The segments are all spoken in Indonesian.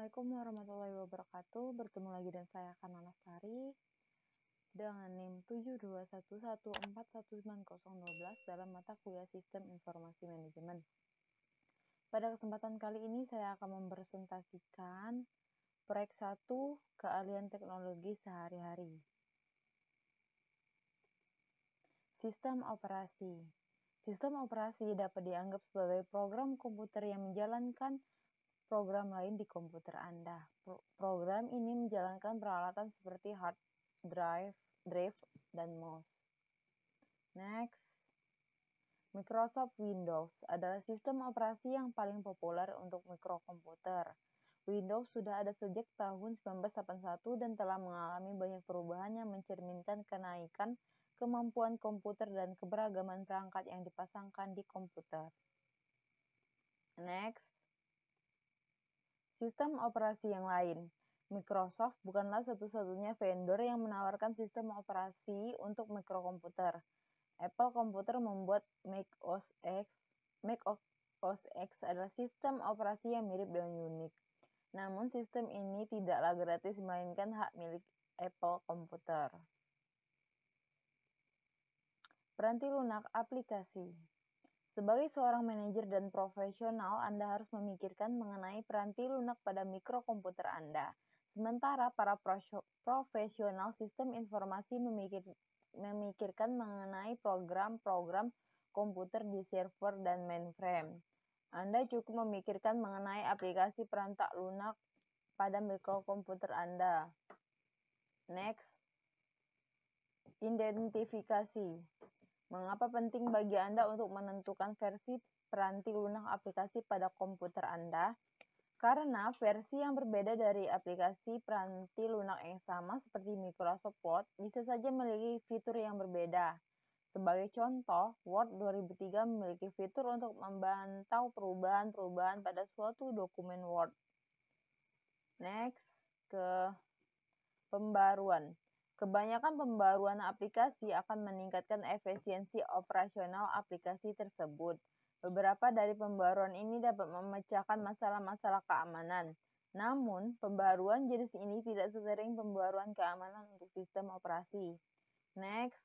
Assalamualaikum warahmatullahi wabarakatuh. Bertemu lagi dengan saya Kana Lestari dengan NIM 721141912 dalam mata kuliah Sistem Informasi Manajemen. Pada kesempatan kali ini saya akan mempresentasikan proyek 1 keahlian teknologi sehari-hari. Sistem operasi. Sistem operasi dapat dianggap sebagai program komputer yang menjalankan program lain di komputer Anda. Program ini menjalankan peralatan seperti hard drive, dan mouse. Next. Microsoft Windows adalah sistem operasi yang paling populer untuk mikrokomputer. Windows sudah ada sejak tahun 1981 dan telah mengalami banyak perubahan yang mencerminkan kenaikan kemampuan komputer dan keberagaman perangkat yang dipasangkan di komputer. Next. Sistem operasi yang lain. Microsoft bukanlah satu-satunya vendor yang menawarkan sistem operasi untuk mikrokomputer. Apple Computer membuat Mac OS X. Mac OS X adalah sistem operasi yang mirip dengan Unix. Namun sistem ini tidaklah gratis melainkan hak milik Apple Computer. Peranti lunak aplikasi. Sebagai seorang manajer dan profesional, Anda harus memikirkan mengenai peranti lunak pada mikrokomputer Anda. Sementara para profesional sistem informasi memikirkan mengenai program-program komputer di server dan mainframe. Anda cukup memikirkan mengenai aplikasi perantak lunak pada mikrokomputer Anda. Next. Identifikasi. Mengapa penting bagi Anda untuk menentukan versi peranti lunak aplikasi pada komputer Anda? Karena versi yang berbeda dari aplikasi peranti lunak yang sama seperti Microsoft Word bisa saja memiliki fitur yang berbeda. Sebagai contoh, Word 2003 memiliki fitur untuk memantau perubahan-perubahan pada suatu dokumen Word. Next, ke pembaruan. Kebanyakan pembaruan aplikasi akan meningkatkan efisiensi operasional aplikasi tersebut. Beberapa dari pembaruan ini dapat memecahkan masalah-masalah keamanan. Namun, pembaruan jenis ini tidak sesering pembaruan keamanan untuk sistem operasi. Next.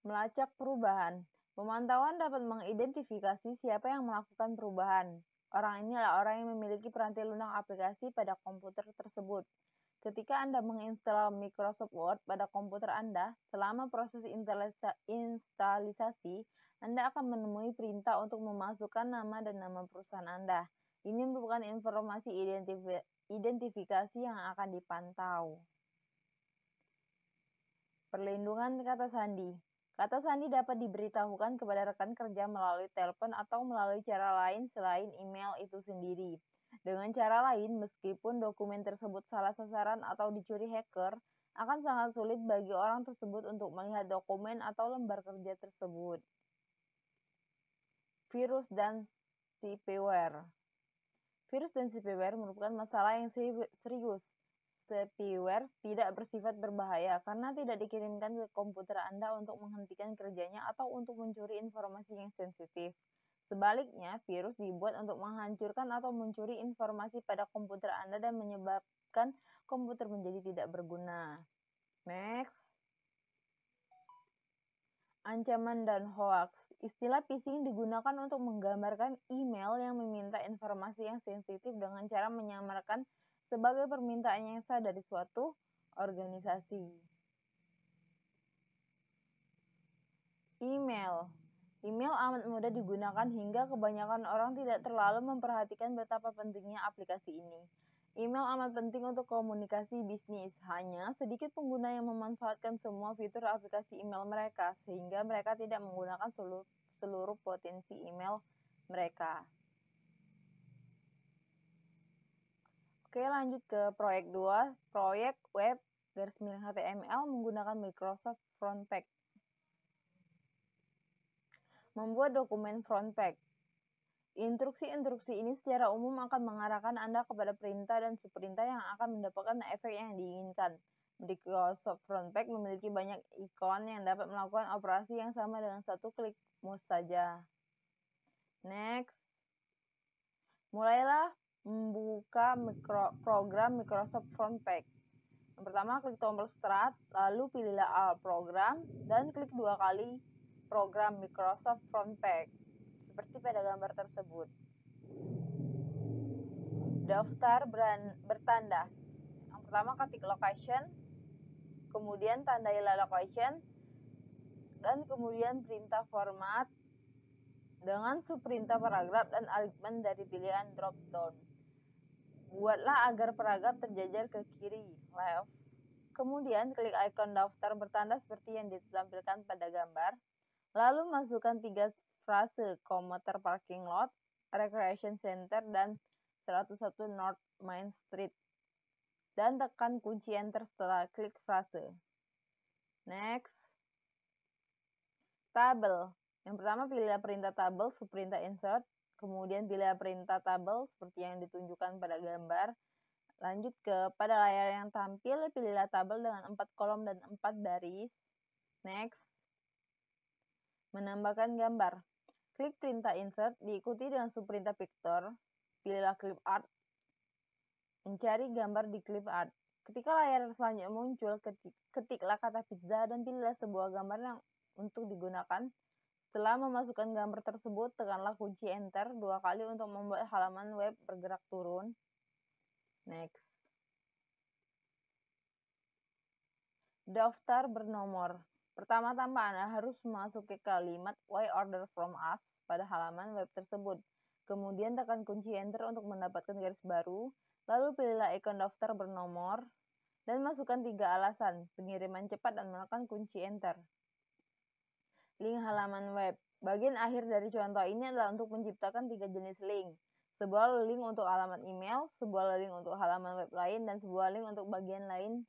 Melacak perubahan. Pemantauan dapat mengidentifikasi siapa yang melakukan perubahan. Orang ini adalah orang yang memiliki peranti lunak aplikasi pada komputer tersebut. Ketika Anda menginstal Microsoft Word pada komputer Anda, selama proses instalisasi, Anda akan menemui perintah untuk memasukkan nama dan nama perusahaan Anda. Ini merupakan informasi identifikasi yang akan dipantau. Perlindungan kata sandi. Kata sandi dapat diberitahukan kepada rekan kerja melalui telepon atau melalui cara lain selain email itu sendiri. Dengan cara lain, meskipun dokumen tersebut salah sasaran atau dicuri hacker, akan sangat sulit bagi orang tersebut untuk melihat dokumen atau lembar kerja tersebut. Virus dan spyware. Virus dan spyware merupakan masalah yang serius. Spyware tidak bersifat berbahaya karena tidak dikirimkan ke komputer Anda untuk menghentikan kerjanya atau untuk mencuri informasi yang sensitif. Sebaliknya, virus dibuat untuk menghancurkan atau mencuri informasi pada komputer Anda dan menyebabkan komputer menjadi tidak berguna. Next. Ancaman dan hoax. Istilah phishing digunakan untuk menggambarkan email yang meminta informasi yang sensitif dengan cara menyamarkan sebagai permintaan yang sah dari suatu organisasi. Email. Email amat mudah digunakan hingga kebanyakan orang tidak terlalu memperhatikan betapa pentingnya aplikasi ini. Email amat penting untuk komunikasi bisnis. Hanya sedikit pengguna yang memanfaatkan semua fitur aplikasi email mereka, sehingga mereka tidak menggunakan seluruh potensi email mereka. Oke, lanjut ke proyek 2, proyek web _HTML menggunakan Microsoft Frontpage. Membuat dokumen Frontpage. Instruksi-instruksi ini secara umum akan mengarahkan Anda kepada perintah dan subperintah yang akan mendapatkan efek yang diinginkan. Microsoft Frontpage memiliki banyak ikon yang dapat melakukan operasi yang sama dengan satu klik mouse saja. Next. Mulailah membuka program Microsoft Frontpage. Yang pertama, klik tombol Start, lalu pilihlah All Program, dan klik 2 kali program Microsoft Frontpage, seperti pada gambar tersebut. Daftar bertanda. Yang pertama, ketik location, kemudian tandailah location, dan kemudian perintah format dengan subperintah paragraf dan alignment dari pilihan drop down. Buatlah agar paragraf terjajar ke kiri, left. Kemudian klik ikon daftar bertanda seperti yang ditampilkan pada gambar. Lalu masukkan 3 frase: Commuter Parking Lot, Recreation Center, dan 101 North Main Street. Dan tekan kunci Enter setelah klik frase. Next. Tabel. Yang pertama, pilihlah perintah tabel, subperintah insert. Kemudian pilih perintah tabel seperti yang ditunjukkan pada gambar. Lanjut pada layar yang tampil, pilihlah tabel dengan 4 kolom dan 4 baris. Next. Menambahkan gambar. Klik perintah insert, diikuti dengan subperintah picture. Pilihlah clip art. Mencari gambar di clip art. Ketika layar selanjutnya muncul, ketiklah kata pizza dan pilihlah sebuah gambar yang untuk digunakan. Setelah memasukkan gambar tersebut, tekanlah kunci Enter 2 kali untuk membuat halaman web bergerak turun. Next. Daftar bernomor. Pertama-tama Anda harus memasuki kalimat Why order from us pada halaman web tersebut. Kemudian tekan kunci Enter untuk mendapatkan garis baru. Lalu pilihlah ikon daftar bernomor dan masukkan 3 alasan, pengiriman cepat, dan menekan kunci Enter. Link halaman web. Bagian akhir dari contoh ini adalah untuk menciptakan 3 jenis link. Sebuah link untuk alamat email, sebuah link untuk halaman web lain, dan sebuah link untuk bagian lain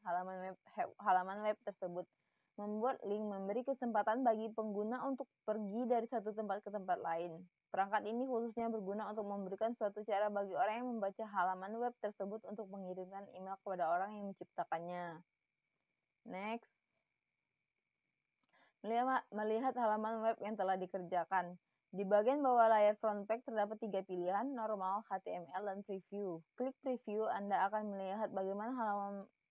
halaman web tersebut. Membuat link memberi kesempatan bagi pengguna untuk pergi dari satu tempat ke tempat lain. Perangkat ini khususnya berguna untuk memberikan suatu cara bagi orang yang membaca halaman web tersebut untuk mengirimkan email kepada orang yang menciptakannya. Next. Melihat halaman web yang telah dikerjakan. Di bagian bawah layar frontpage terdapat 3 pilihan, normal, HTML, dan preview. Klik preview, Anda akan melihat bagaimana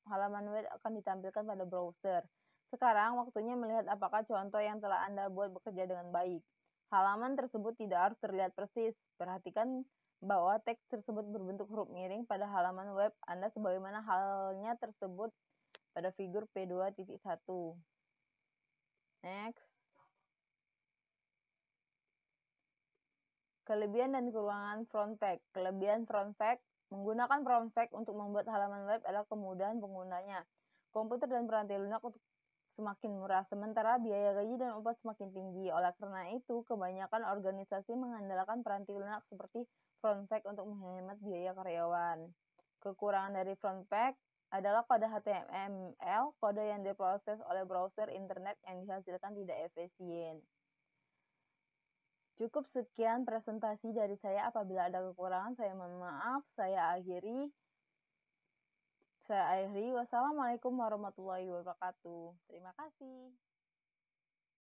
halaman web akan ditampilkan pada browser. Sekarang waktunya melihat apakah contoh yang telah Anda buat bekerja dengan baik. Halaman tersebut tidak harus terlihat persis. Perhatikan bahwa teks tersebut berbentuk huruf miring pada halaman web Anda sebagaimana halnya tersebut pada figur P2.1. Next. Kelebihan dan kekurangan frontpage. Kelebihan frontpage. Menggunakan frontpage untuk membuat halaman web adalah kemudahan penggunanya. Komputer dan peranti lunak untuk semakin murah, sementara biaya gaji dan upah semakin tinggi. Oleh karena itu, kebanyakan organisasi mengandalkan peranti lunak seperti frontpage untuk menghemat biaya karyawan. Kekurangan dari frontpage adalah kode HTML, kode yang diproses oleh browser internet yang dihasilkan tidak efisien. Cukup sekian presentasi dari saya. Apabila ada kekurangan, saya mohon maaf. Saya akhiri. Wassalamualaikum warahmatullahi wabarakatuh. Terima kasih.